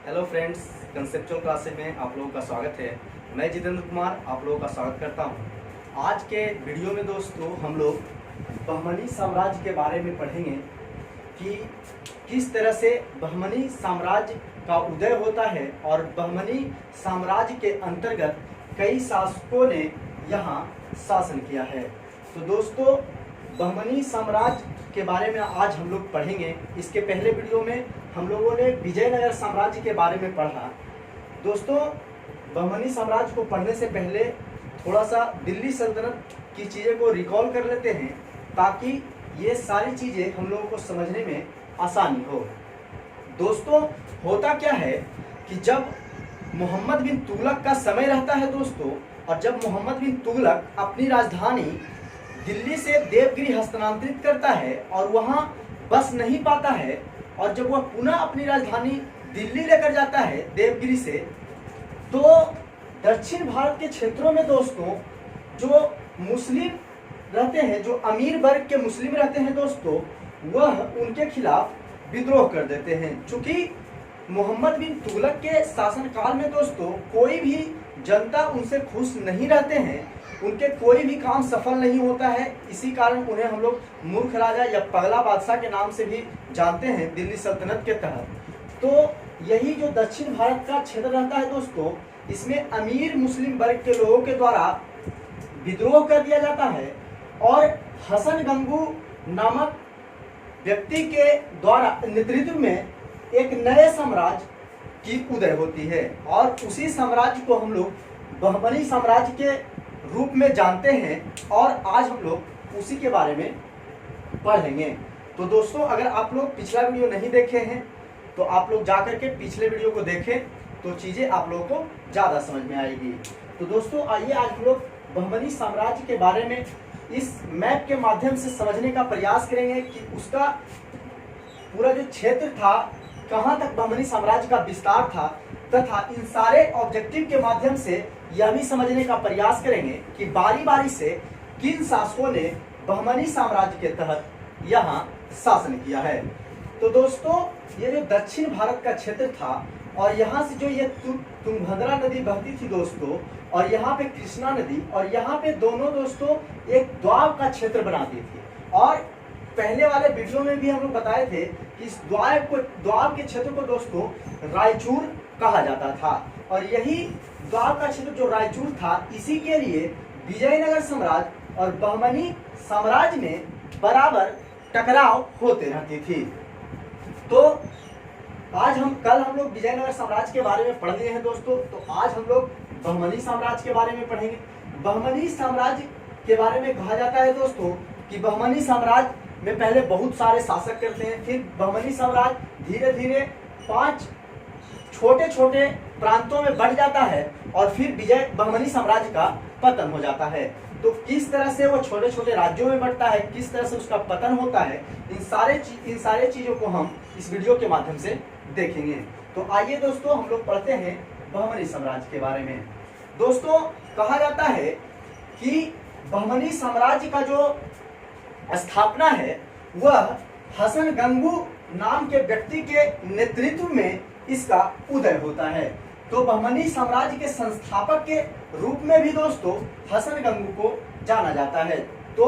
Hello friends, conceptual classes में आप लोगों का स्वागत है। मैं जितेंद्र कुमार आप लोगों का स्वागत करता हूं। आज के वीडियो में दोस्तों हम लोग बहमनी साम्राज्य के बारे में पढ़ेंगे कि किस तरह से बहमनी साम्राज्य का उदय होता है और बहमनी साम्राज्य के अंतर्गत कई शासकों ने यहाँ शासन किया है। तो दोस्तों बहमनी साम्राज्य के बारे में आज हम लोग पढ़ेंगे। इसके पहले वीडियो में हम लोगों ने विजयनगर साम्राज्य के बारे में पढ़ा। दोस्तों बहमनी साम्राज्य को पढ़ने से पहले थोड़ा सा दिल्ली सल्तनत की चीज़ें को रिकॉल कर लेते हैं ताकि ये सारी चीज़ें हम लोगों को समझने में आसानी हो। दोस्तों होता क्या है कि जब मोहम्मद बिन तुगलक का समय रहता है दोस्तों, और जब मोहम्मद बिन तुगलक अपनी राजधानी दिल्ली से देवगिरी हस्तांतरित करता है और वहाँ बस नहीं पाता है, और जब वह पुनः अपनी राजधानी दिल्ली लेकर जाता है देवगिरी से, तो दक्षिण भारत के क्षेत्रों में दोस्तों जो मुस्लिम रहते हैं, जो अमीर वर्ग के मुस्लिम रहते हैं दोस्तों, वह उनके खिलाफ विद्रोह कर देते हैं। चूंकि मोहम्मद बिन तुगलक के शासनकाल में दोस्तों कोई भी जनता उनसे खुश नहीं रहते हैं, उनके कोई भी काम सफल नहीं होता है। इसी कारण उन्हें हम लोग मूर्ख राजा या पगला बादशाह के नाम से भी जानते हैं दिल्ली सल्तनत के तहत। तो यही जो दक्षिण भारत का क्षेत्र रहता है दोस्तों, इसमें अमीर मुस्लिम वर्ग के लोगों के द्वारा विद्रोह कर दिया जाता है और हसन गंगू नामक व्यक्ति के द्वारा नेतृत्व में एक नए साम्राज्य की उदय होती है, और उसी साम्राज्य को हम लोग बहमनी साम्राज्य के रूप में जानते हैं। और आज हम लोग उसी के बारे में पढ़ेंगे। तो दोस्तों अगर आप लोग पिछला वीडियो नहीं देखे हैं तो आप लोग जाकर के पिछले वीडियो को देखें, तो चीज़ें आप लोगों को ज़्यादा समझ में आएगी। तो दोस्तों आइए आज हम लोग बहमनी साम्राज्य के बारे में इस मैप के माध्यम से समझने का प्रयास करेंगे कि उसका पूरा जो क्षेत्र था, कहाँ तक बहमनी साम्राज्य का विस्तार था, तथा इन सारे ऑब्जेक्टिव के माध्यम से यह भी समझने का प्रयास करेंगे कि बारी बारी से किन शासकों ने बहमनी साम्राज्य के तहत यहाँ शासन किया है। तो दोस्तों ये जो दक्षिण भारत का क्षेत्र था, और यहाँ से जो ये तुंगभद्रा नदी बहती थी दोस्तों, और यहाँ पे कृष्णा नदी, और यहाँ पे दोनों दोस्तों एक द्वाब का क्षेत्र बनाती थी। और पहले वाले वीडियो में भी हम लोग बताए थे कि इस द्वाब के क्षेत्र को दोस्तों रायचूर कहा जाता था, और यही द्वाब का क्षेत्र जो रायचूर था, इसी के लिए विजयनगर साम्राज्य और बहमनी साम्राज्य में बराबर टकराव होते रहती थी। तो कल हम लोग विजयनगर साम्राज्य के बारे में पढ़ लिए हैं दोस्तों, तो आज हम लोग बहमनी साम्राज्य के बारे में पढ़ेंगे। बहमनी साम्राज्य के बारे में कहा जाता है दोस्तों कि बहमनी साम्राज्य में पहले बहुत सारे शासक करते हैं, फिर बहमनी साम्राज्य धीरे धीरे 5 छोटे छोटे प्रांतों में बढ़ जाता है, और फिर बहमनी साम्राज्य का पतन हो जाता है। तो किस तरह से वो छोटे छोटे राज्यों में बढ़ता है, किस तरह से उसका पतन होता है, इन सारे चीजों को हम इस वीडियो के माध्यम से देखेंगे। तो आइए दोस्तों हम लोग पढ़ते हैं बहमनी साम्राज्य के बारे में। दोस्तों कहा जाता है कि बहमनी साम्राज्य का जो स्थापना है वह हसन गंगू नाम के व्यक्ति के नेतृत्व में इसका उदय होता है। तो बहमनी साम्राज्य के संस्थापक के रूप में भी दोस्तों हसन गंगू को जाना जाता है। तो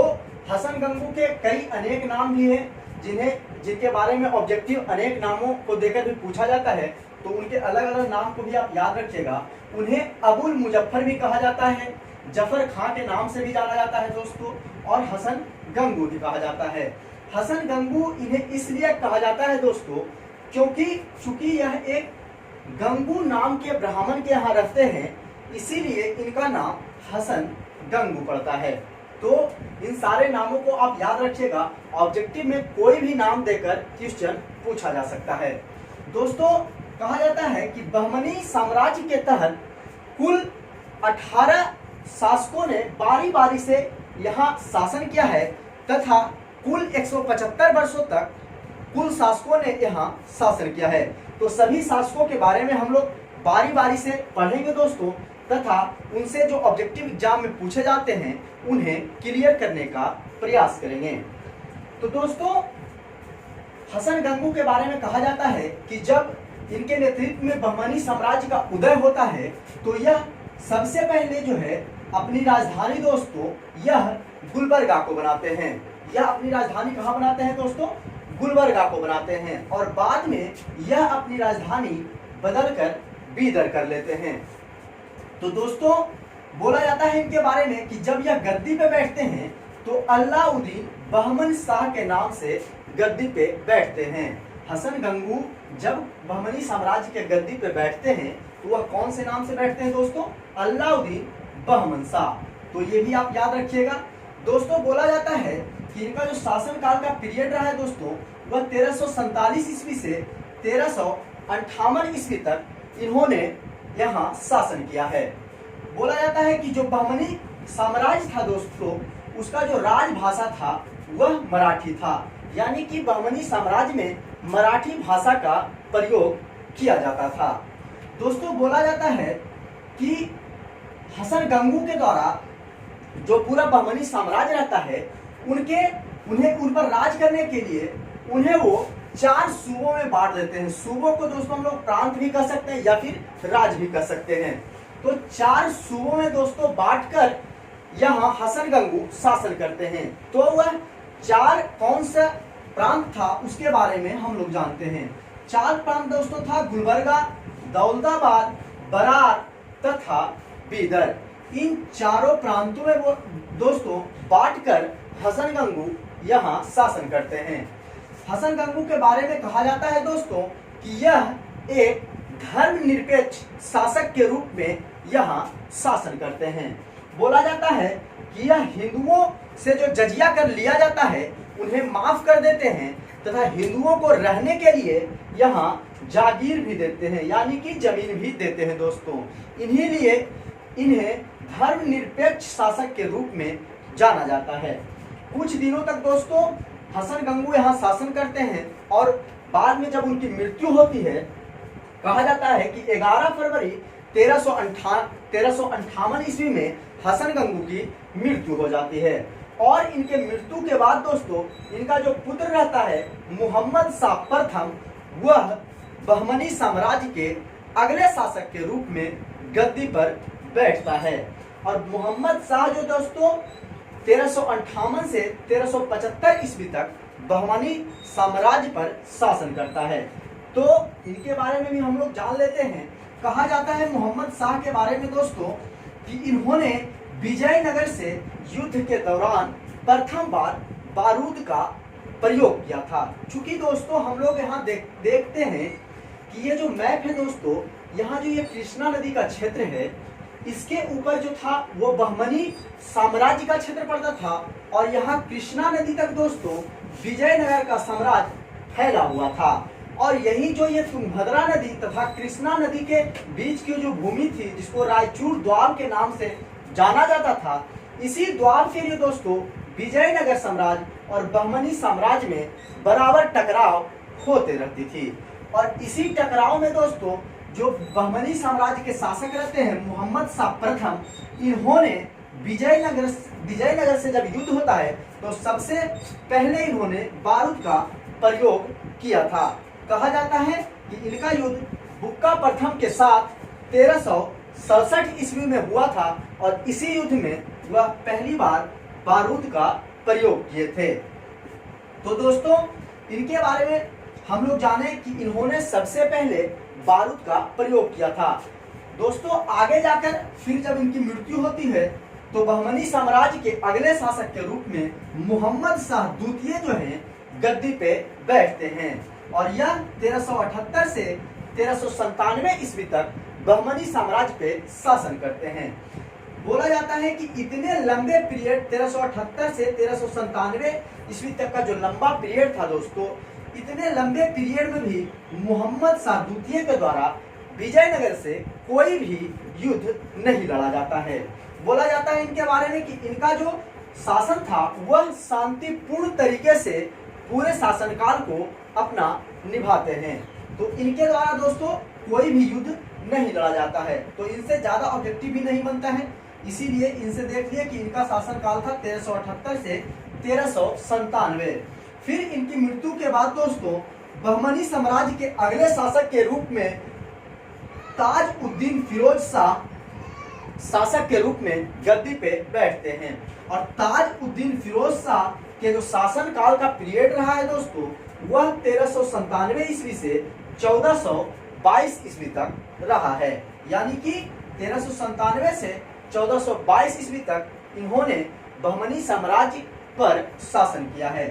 हसन गंगू के कई अनेक नाम भी हैं जिनके बारे में ऑब्जेक्टिव अनेक नामों को देकर भी पूछा जाता है। तो उनके अलग अलग नाम को भी आप याद रखिएगा। उन्हें अबुल मुजफ्फर भी कहा जाता है, जफर खां के नाम से भी जाना जाता है दोस्तों, और हसन गंगू भी कहा जाता है। हसन गंगू इन्हें इसलिए कहा जाता है दोस्तों चूंकि यह एक गंगू नाम के ब्राह्मण के यहाँ रहते हैं, इसीलिए इनका नाम हसन गंगू पड़ता है। तो इन सारे नामों को आप याद रखिएगा, ऑब्जेक्टिव में कोई भी नाम देकर क्वेश्चन पूछा जा सकता है। दोस्तों कहा जाता है कि बहमनी साम्राज्य के तहत कुल 18 शासकों ने बारी बारी से यहाँ शासन किया है, तथा कुल 175 वर्षों तक कुल शासकों ने यहाँ शासन किया है। तो सभी शासकों के बारे में हम लोग बारी बारी से पढ़ेंगे दोस्तों, तथा उनसे जो ऑब्जेक्टिव एग्जाम में पूछे जाते हैं उन्हें क्लियर करने का प्रयास करेंगे। तो दोस्तों हसन गंगू के बारे में कहा जाता है कि जब इनके नेतृत्व में बहमनी साम्राज्य का उदय होता है, तो यह सबसे पहले जो है अपनी राजधानी दोस्तों यह गुलबर्गा को बनाते हैं। यह अपनी राजधानी कहाँ बनाते हैं दोस्तों? गुलबर्गा को बनाते हैं, और बाद में यह अपनी राजधानी बदलकर बीदर कर लेते हैं। तो दोस्तों बोला जाता है इनके बारे में कि जब यह गद्दी पे बैठते हैं तो अलाउद्दीन बहमन शाह के नाम से गद्दी पे बैठते हैं। हसन गंगू जब बहमनी साम्राज्य के गद्दी पे बैठते हैं तो वह कौन से नाम से बैठते हैं दोस्तों? अलाउद्दीन बहमन शाह। तो ये भी आप याद रखिएगा। दोस्तों बोला जाता है कि इनका जो शासन काल का पीरियड रहा है दोस्तों वह 1347 ईस्वी से 1358 ईस्वी तक इन्होंने यहाँ शासन किया है। बोला जाता है कि जो बहमनी साम्राज्य था दोस्तों उसका जो राजभाषा था वह मराठी था, यानी कि बहमनी साम्राज्य में मराठी भाषा का प्रयोग किया जाता था। दोस्तों बोला जाता है कि हसन गंगू के द्वारा जो पूरा बहमनी साम्राज्य रहता है उन्हें उन पर राज करने के लिए उन्हें वो 4 सूबों में बांट देते हैं। सूबों को दोस्तों हम लोग प्रांत भी कह सकते हैं या फिर राज भी कह सकते हैं। तो 4 सूबों में दोस्तों बांटकर यहाँ हसन गंगू शासन करते हैं। तो वह 4 कौन सा प्रांत था उसके बारे में हम लोग जानते हैं। 4 प्रांत दोस्तों था गुलबर्गा, दौलताबाद, बरार तथा बीदर। इन चारों प्रांतों में वो दोस्तों बांटकर हसन गंगू यहाँ शासन करते हैं। हसन गंगू के बारे में कहा जाता है दोस्तों कि यह एक धर्मनिरपेक्ष शासक के रूप में यहाँ शासन करते हैं। बोला जाता है कि यह हिंदुओं से जो जजिया कर लिया जाता है उन्हें माफ कर देते हैं तथा हिंदुओं को रहने के लिए यहाँ जागीर भी देते हैं, यानी कि जमीन भी देते हैं दोस्तों। इन्हीं लिए इन्हें धर्मनिरपेक्ष शासक के रूप में जाना जाता है। कुछ दिनों तक दोस्तों हसन गंगू यहाँ शासन करते हैं और बाद में जब उनकी मृत्यु होती है कहा जाता है कि 11 फरवरी 1358 ईस्वी में हसन गंगू की मृत्यु हो जाती है। और इनके मृत्यु के बाद दोस्तों इनका जो पुत्र रहता है मोहम्मद शाह प्रथम, वह बहमनी साम्राज्य के अगले शासक के रूप में गद्दी पर बैठता है। और मोहम्मद शाह जो दोस्तों 1358 से 1375 ईस्वी तक बहमनी साम्राज्य पर शासन करता है। तो इनके बारे में भी हम लोग जान लेते हैं। कहा जाता है मोहम्मद शाह के बारे में दोस्तों कि इन्होंने विजयनगर से युद्ध के दौरान प्रथम बार बारूद का प्रयोग किया था। चूंकि दोस्तों हम लोग यहाँ देखते हैं कि ये जो मैप है दोस्तों, यहाँ जो ये कृष्णा नदी का क्षेत्र है इसके ऊपर जो था वो बहमनी साम्राज्य का क्षेत्र पड़ता था, और यहाँ कृष्णा नदी तक दोस्तों विजयनगर का साम्राज्य फैला हुआ था। और यही जो ये तुंगभद्रा नदी तथा कृष्णा नदी के बीच की जो भूमि थी जिसको रायचूर द्वार के नाम से जाना जाता था, इसी द्वार के लिए दोस्तों विजयनगर साम्राज्य और बहमनी साम्राज्य में बराबर टकराव होते रहती थी। और इसी टकराव में दोस्तों जो बहमनी साम्राज्य के शासक रहते हैं मोहम्मद शाह प्रथम, इन्होंने विजयनगर से जब युद्ध होता है तो सबसे पहले इन्होंने बारूद का प्रयोग किया था। कहा जाता है कि इनका युद्ध बुक्का प्रथम के साथ 1367 ईस्वी में हुआ था, और इसी युद्ध में वह पहली बार बारूद का प्रयोग किए थे। तो दोस्तों इनके बारे में हम लोग जाने कि इन्होंने सबसे पहले बारूद का प्रयोग किया था। दोस्तों आगे जाकर फिर जब इनकी मृत्यु होती है तो बहमनी साम्राज्य के अगले शासक के रूप में मोहम्मद शाह द्वितीय जो हैं गद्दी पे बैठते हैं, और यह 1378 से 1397 ईस्वी तक बहमनी साम्राज्य पे शासन करते हैं। बोला जाता है कि इतने लंबे पीरियड 1378 से 1397 ईस्वी तक का जो लंबा पीरियड था दोस्तों, इतने लंबे पीरियड में भी मोहम्मद शाह द्वितीय के द्वारा विजयनगर से कोई भी युद्ध नहीं लड़ा जाता है। बोला जाता है इनके बारे में कि इनका जो शासन था वह शांतिपूर्ण तरीके से पूरे शासनकाल को अपना निभाते हैं। तो इनके द्वारा दोस्तों कोई भी युद्ध नहीं लड़ा जाता है, तो इनसे ज्यादा ऑब्जेक्टिव भी नहीं बनता है। इसीलिए इनसे देख लिए कि इनका शासनकाल था 1378 से 1397। फिर इनकी मृत्यु के बाद दोस्तों बहमनी साम्राज्य के अगले शासक के रूप में ताज-उद-दीन फिरोज शाह शासक के रूप में गद्दी पे बैठते हैं। और ताज-उद-दीन फिरोज शाह के जो शासन काल का पीरियड रहा है दोस्तों, वह 1397 ईस्वी से 1422 ईस्वी तक रहा है। यानी कि 1397 से 1422 ईस्वी तक इन्होंने बहमनी साम्राज्य पर शासन किया है।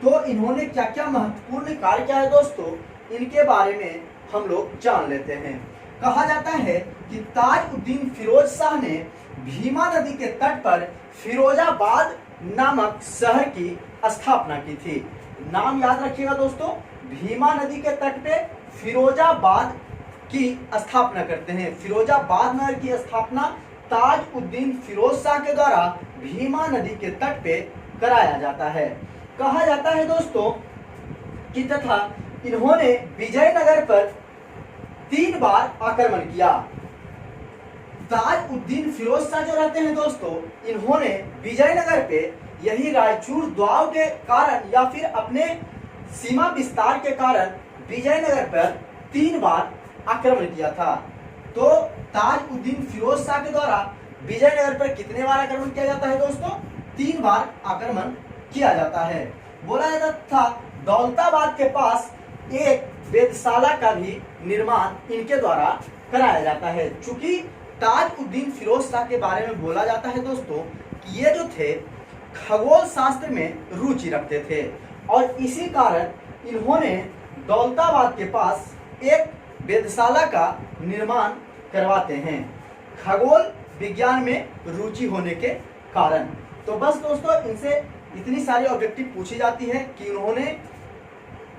तो इन्होंने क्या क्या महत्वपूर्ण कार्य किया है दोस्तों, इनके बारे में हम लोग जान लेते हैं। कहा जाता है कि ताज-उद-दीन फिरोज शाह ने भीमा नदी के तट पर फिरोजाबाद नामक शहर की स्थापना की थी। नाम याद रखिएगा दोस्तों, भीमा नदी के तट पे फिरोजाबाद की स्थापना करते हैं। फिरोजाबाद नगर की स्थापना ताज-उद-दीन फिरोज शाह के द्वारा भीमा नदी के तट पे कराया जाता है। कहा जाता है दोस्तों कि तथा इन्होंने विजयनगर पर 3 बार आक्रमण किया। ताज-उद-दीन फिरोज शाह जो रहते हैं दोस्तों, इन्होंने विजयनगर पे यही रायचूर द्वार के कारण या फिर अपने सीमा विस्तार के कारण विजयनगर पर 3 बार आक्रमण किया था। तो ताज-उद-दीन फिरोज शाह के द्वारा विजयनगर पर कितने बार आक्रमण किया जाता है दोस्तों? 3 बार आक्रमण किया जाता है। बोला जाता था दौलताबाद के पास एक वेधशाला का भी निर्माण इनके द्वारा कराया जाता है। चूंकि ताज-उद-दीन फिरोज शाह के बारे में बोला जाता है दोस्तों कि ये जो थे खगोल शास्त्र में रुचि रखते थे और इसी कारण इन्होंने दौलताबाद के पास एक वेधशाला का निर्माण करवाते हैं, खगोल विज्ञान में रुचि होने के कारण। तो बस दोस्तों, इनसे इतनी सारी ऑब्जेक्टिव पूछी जाती है कि उन्होंने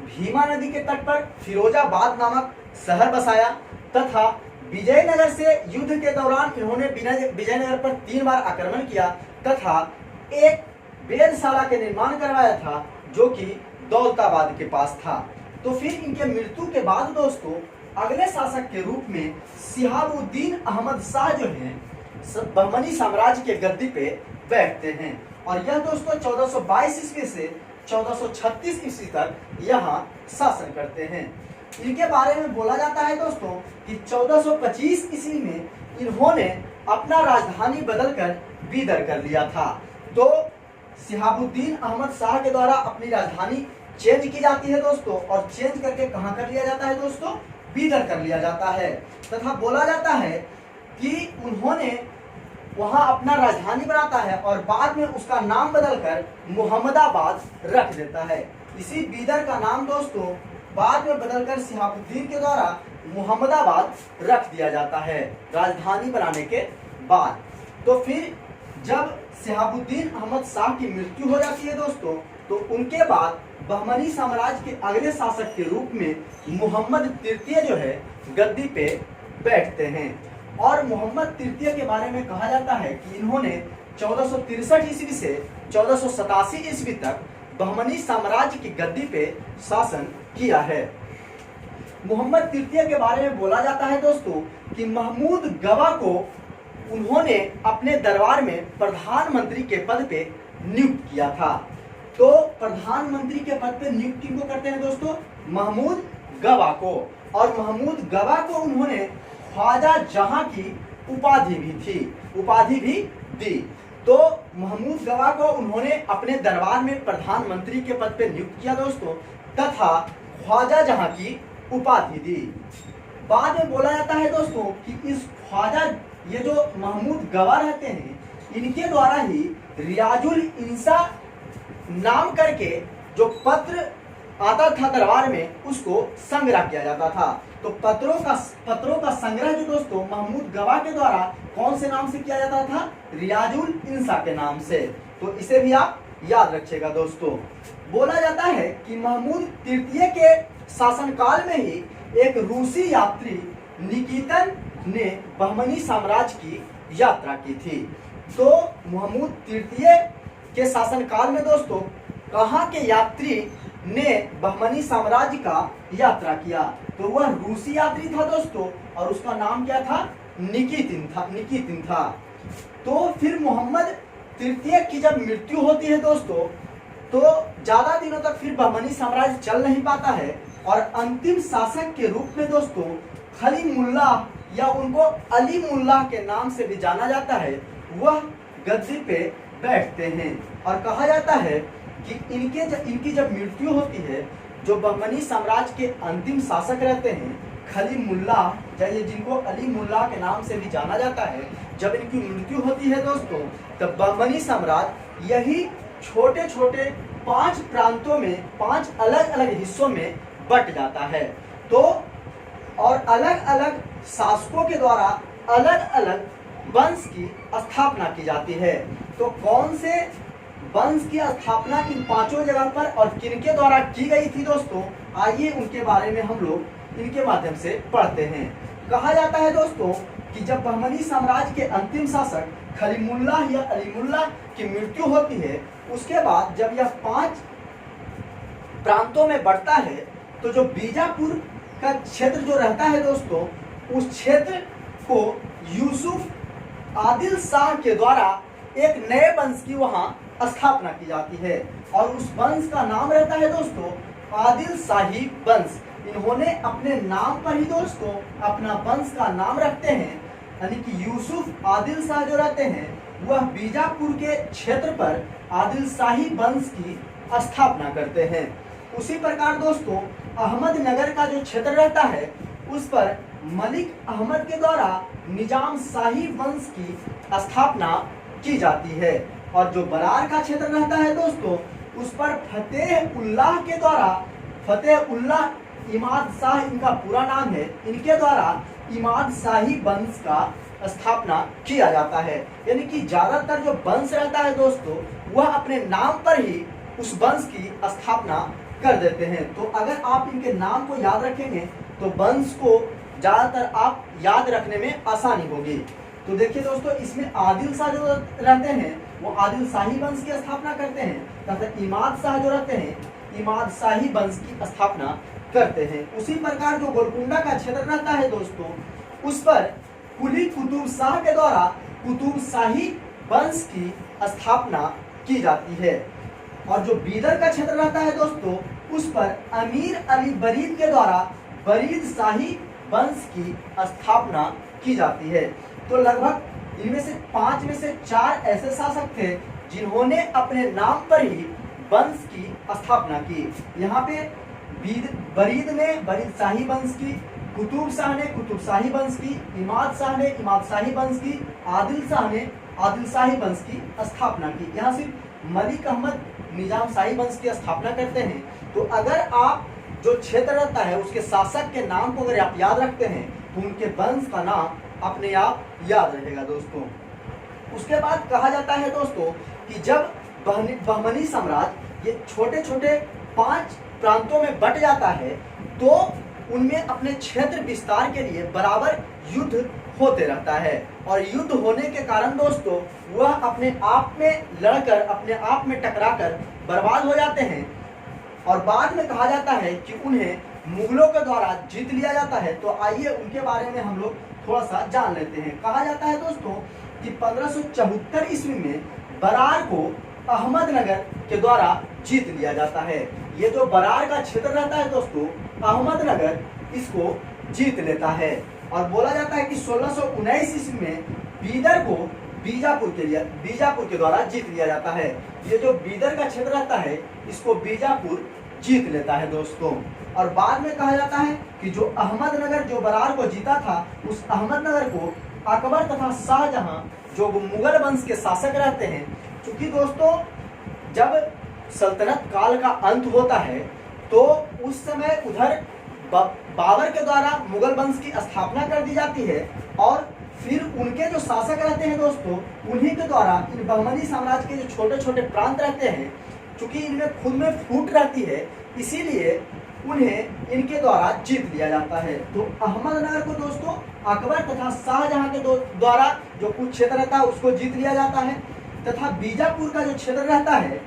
भीमा नदी के तट पर फिरोजाबाद नामक शहर बसाया तथा विजयनगर से युद्ध के दौरान इन्होंने विजयनगर पर 3 बार आक्रमण किया तथा एक वेधशाला के निर्माण करवाया था जो कि दौलताबाद के पास था। तो फिर इनके मृत्यु के बाद दोस्तों अगले शासक के रूप में शिहाबुद्दीन अहमद शाह जो हैं बहमनी साम्राज्य के गद्दी पे बैठते हैं। और यह दोस्तों 1422 ईस्वी से 1436 ईस्वी तक यहाँ शासन करते हैं। इनके बारे में बोला जाता है दोस्तों कि 1425 ईस्वी में इन्होंने अपना राजधानी बदलकर बीदर कर लिया था। तो शिहाबुद्दीन अहमद शाह के द्वारा अपनी राजधानी चेंज की जाती है दोस्तों, और चेंज करके कहाँ कर लिया जाता है दोस्तों? बीदर कर लिया जाता है। तथा बोला जाता है कि उन्होंने वहां अपना राजधानी बनाता है और बाद में उसका नाम बदलकर मुहम्मदाबाद रख देता है। इसी बीदर का नाम दोस्तों बाद में बदलकर शिहाबुद्दीन के द्वारा मुहम्मदाबाद रख दिया जाता है राजधानी बनाने के बाद। तो फिर जब शिहाबुद्दीन अहमद शाह की मृत्यु हो जाती है दोस्तों, तो उनके बाद बहमनी साम्राज्य के अगले शासक के रूप में मोहम्मद तृतीय जो है गद्दी पे बैठते हैं। और मोहम्मद तृतीय के बारे में कहा जाता है कि इन्होंने 1463 ईस्वी से 1487 ईस्वी तक बहमनी साम्राज्य की गद्दी पे शासन किया है। मोहम्मद तृतीय के बारे में बोला जाता है दोस्तों कि महमूद गवा को उन्होंने अपने दरबार में प्रधानमंत्री के पद पे नियुक्त किया था। तो प्रधानमंत्री के पद पे नियुक्त किनको करते हैं दोस्तों? महमूद गवा को। और महमूद गवा को उन्होंने ख्वाजा जहां की उपाधि भी दी। तो महमूद गवा को उन्होंने अपने दरबार में प्रधानमंत्री के पद पे नियुक्त किया दोस्तों, तथा ख्वाजा जहां की उपाधि दी। बाद में बोला जाता है दोस्तों कि इस ख्वाजा ये जो महमूद गवा रहते हैं, इनके द्वारा ही रियाजुल इंसा नाम करके जो पत्र आता था दरबार में, उसको संग्रह किया जाता था। तो पत्रों का संग्रह जो दोस्तों महमूद गवा के द्वारा कौन से नाम से किया जाता था? रियाजुल इंसा के नाम से। तो इसे भी आप याद रखिएगा दोस्तों। बोला जाता है कि महमूद तृतीय के शासनकाल में ही एक रूसी यात्री निकितन ने बहमनी साम्राज्य की यात्रा की थी। तो महमूद तृतीय के शासनकाल में दोस्तों कहाँ के यात्री ने बहमनी साम्राज्य का यात्रा किया? तो वह रूसी यात्री था दोस्तों, और उसका नाम क्या था? निकितिन था। तो फिर मोहम्मद तृतीय की जब मृत्यु होती है दोस्तों, तो ज्यादा दिनों तक फिर बहमनी साम्राज्य चल नहीं पाता है, और अंतिम शासक के रूप में दोस्तों खलीमुल्ला या उनको अली मुल्ला के नाम से भी जाना जाता है, वह गद्दी पे बैठते हैं। और कहा जाता है कि इनकी जब मृत्यु होती है, जो बहमनी साम्राज्य के अंतिम शासक रहते हैं खलीमुल्ला, चाहिए जिनको अली मुल्ला के नाम से भी जाना जाता है, जब इनकी मृत्यु होती है दोस्तों, तब बहमनी साम्राज्य यही छोटे छोटे 5 प्रांतों में 5 अलग अलग हिस्सों में बट जाता है। तो और अलग अलग शासकों के द्वारा अलग अलग वंश की स्थापना की जाती है। तो कौन से वंश की स्थापना इन 5 जगह पर और किनके द्वारा की गई थी दोस्तों, आइए उनके बारे में हम लोग इनके माध्यम से पढ़ते हैं। कहा जाता है दोस्तों कि जब बहमनी साम्राज्य के अंतिम शासक खलीमुल्ला या अलीमुल्ला की मृत्यु होती है, उसके बाद जब यह 5 प्रांतों में बढ़ता है, तो जो बीजापुर का क्षेत्र जो रहता है दोस्तों, उस क्षेत्र को यूसुफ आदिल शाह के द्वारा एक नए वंश की वहां स्थापना की जाती है और उस वंश का नाम रहता है दोस्तों आदिल शाही वंश। इन्होंने अपने नाम पर ही दोस्तों अपना वंश का नाम रखते हैं, यानी कि यूसुफ आदिल शाह जो रहते हैं वह बीजापुर के क्षेत्र पर आदिल शाही वंश की स्थापना करते हैं। उसी प्रकार दोस्तों अहमदनगर का जो क्षेत्र रहता है, उस पर मलिक अहमद के द्वारा निजाम शाही वंश की स्थापना की जाती है। और जो बरार का क्षेत्र रहता है दोस्तों, उस पर फतेह उल्लाह के द्वारा, फतेह उल्लाह इमाद शाह इनका पूरा नाम है, इनके द्वारा इमाद शाही वंश का स्थापना किया जाता है। यानी कि ज्यादातर जो वंश रहता है दोस्तों, वह अपने नाम पर ही उस वंश की स्थापना कर देते हैं। तो अगर आप इनके नाम को याद रखेंगे तो वंश को ज्यादातर आप याद रखने में आसानी होगी। तो देखिए दोस्तों, इसमें आदिल शाह जो रहते हैं वो आदिल शाही वंश की स्थापना करते हैं, तथा इमाद शाह जो रहते हैं इमाद शाही वंश की स्थापना करते हैं। उसी प्रकार जो गोलकुंडा का क्षेत्र रहता है दोस्तों, उस पर कुली कुतुब शाह के द्वारा कुतुब शाही वंश की स्थापना की जाती है। और जो बीदर का क्षेत्र रहता है दोस्तों, उस पर अमीर अली बरीद के द्वारा बरीद शाही वंश की स्थापना की जाती है। तो लगभग इनमें से 5 में से 4 ऐसे शासक थे जिन्होंने अपने नाम पर ही वंश की स्थापना की। यहाँ पे बरीद ने बरीद शाही वंश की, कुतुब शाह ने कुतुब शाही वंश की, इमाद शाह ने इमाद शाही वंश की, आदिल शाह ने आदिल शाही वंश की स्थापना की। यहाँ सिर्फ मलिक अहमद निजाम शाही वंश की स्थापना करते हैं। तो अगर आप जो क्षेत्र रहता है उसके शासक के नाम को अगर आप याद रखते हैं तो उनके वंश का नाम अपने आप याद रहेगा दोस्तों। उसके बाद कहा जाता है दोस्तों कि जब बहमनी साम्राज्य ये छोटे छोटे 5 प्रांतों में बट जाता है, तो उनमें अपने क्षेत्र विस्तार के लिए बराबर युद्ध होते रहता है। और युद्ध होने के कारण दोस्तों वह अपने आप में लड़कर, अपने आप में टकराकर बर्बाद हो जाते हैं। और बाद में कहा जाता है कि उन्हें मुगलों के द्वारा जीत लिया जाता है। तो आइए उनके बारे में हम लोग थोड़ा सा जान लेते हैं। कहा जाता है दोस्तों कि 1574 ईस्वी में बरार को अहमदनगर के द्वारा जीत लिया जाता है। ये जो बरार का क्षेत्र रहता है दोस्तों, अहमदनगर इसको जीत लेता है। और बोला जाता है कि 1619 ईस्वी में बीदर को बीजापुर के द्वारा जीत लिया जाता है। ये जो बीदर का क्षेत्र रहता है इसको बीजापुर जीत लेता है दोस्तों। और बाद में कहा जाता है कि जो अहमदनगर जो बरार को जीता था, उस अहमदनगर को अकबर तथा शाहजहां जो मुगल वंश के शासक रहते हैं, क्योंकि दोस्तों जब सल्तनत काल का अंत होता है तो उस समय उधर बाबर के द्वारा मुगल वंश की स्थापना कर दी जाती है और फिर उनके जो शासक रहते हैं दोस्तों, उन्हीं के द्वारा इन बहमनी साम्राज्य के जो छोटे छोटे प्रांत रहते हैं, चूंकि इनमें खुद में फूट रहती है, इसीलिए उन्हें इनके द्वारा जीत लिया जाता है। तो अहमदनगर को दोस्तों अकबर तथा शाहजहां के द्वारा जो कुछ क्षेत्र रहता है उसको जीत लिया जाता है, तथा बीजापुर का जो क्षेत्र रहता है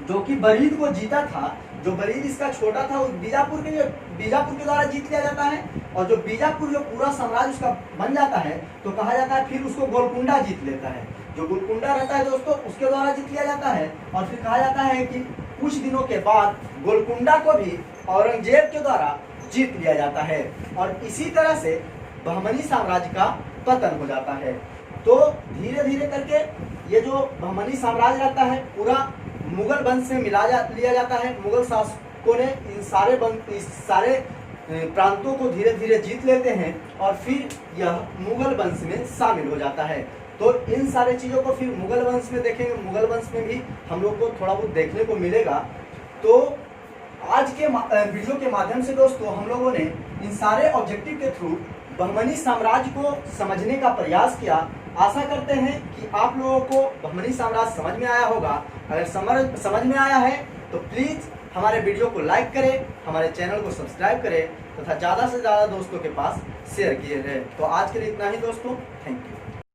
जो कि बरीद को जीता था, जो बरीद इसका छोटा था, उस बीजापुर के द्वारा जीत लिया जाता है। और जो बीजापुर जो पूरा साम्राज्य उसका बन जाता है, तो कहा जाता है फिर उसको गोलकुंडा जीत लेता है। जो गोलकुंडा रहता है दोस्तों उसके द्वारा जीत लिया जाता है। और फिर कहा जाता है कि कुछ दिनों के बाद गोलकुंडा को भी औरंगजेब के द्वारा जीत लिया जाता है और इसी तरह से बहमनी साम्राज्य का पतन हो जाता है। तो धीरे धीरे करके ये जो बहमनी साम्राज्य रहता है पूरा मुगल वंश में लिया जाता है। मुगल शासकों ने इस सारे प्रांतों को धीरे धीरे जीत लेते हैं और फिर यह मुगल वंश में शामिल हो जाता है। तो इन सारे चीज़ों को फिर मुगल वंश में देखेंगे, मुगल वंश में भी हम लोग को थोड़ा बहुत देखने को मिलेगा। तो आज के वीडियो के माध्यम से दोस्तों हम लोगों ने इन सारे ऑब्जेक्टिव के थ्रू बहमनी साम्राज्य को समझने का प्रयास किया। आशा करते हैं कि आप लोगों को बहमनी साम्राज्य समझ में आया होगा। अगर समझ में आया है तो प्लीज़ हमारे वीडियो को लाइक करें, हमारे चैनल को सब्सक्राइब करें तथा ज़्यादा से ज़्यादा दोस्तों के पास शेयर किए रहे। तो आज के लिए इतना ही दोस्तों, थैंक यू।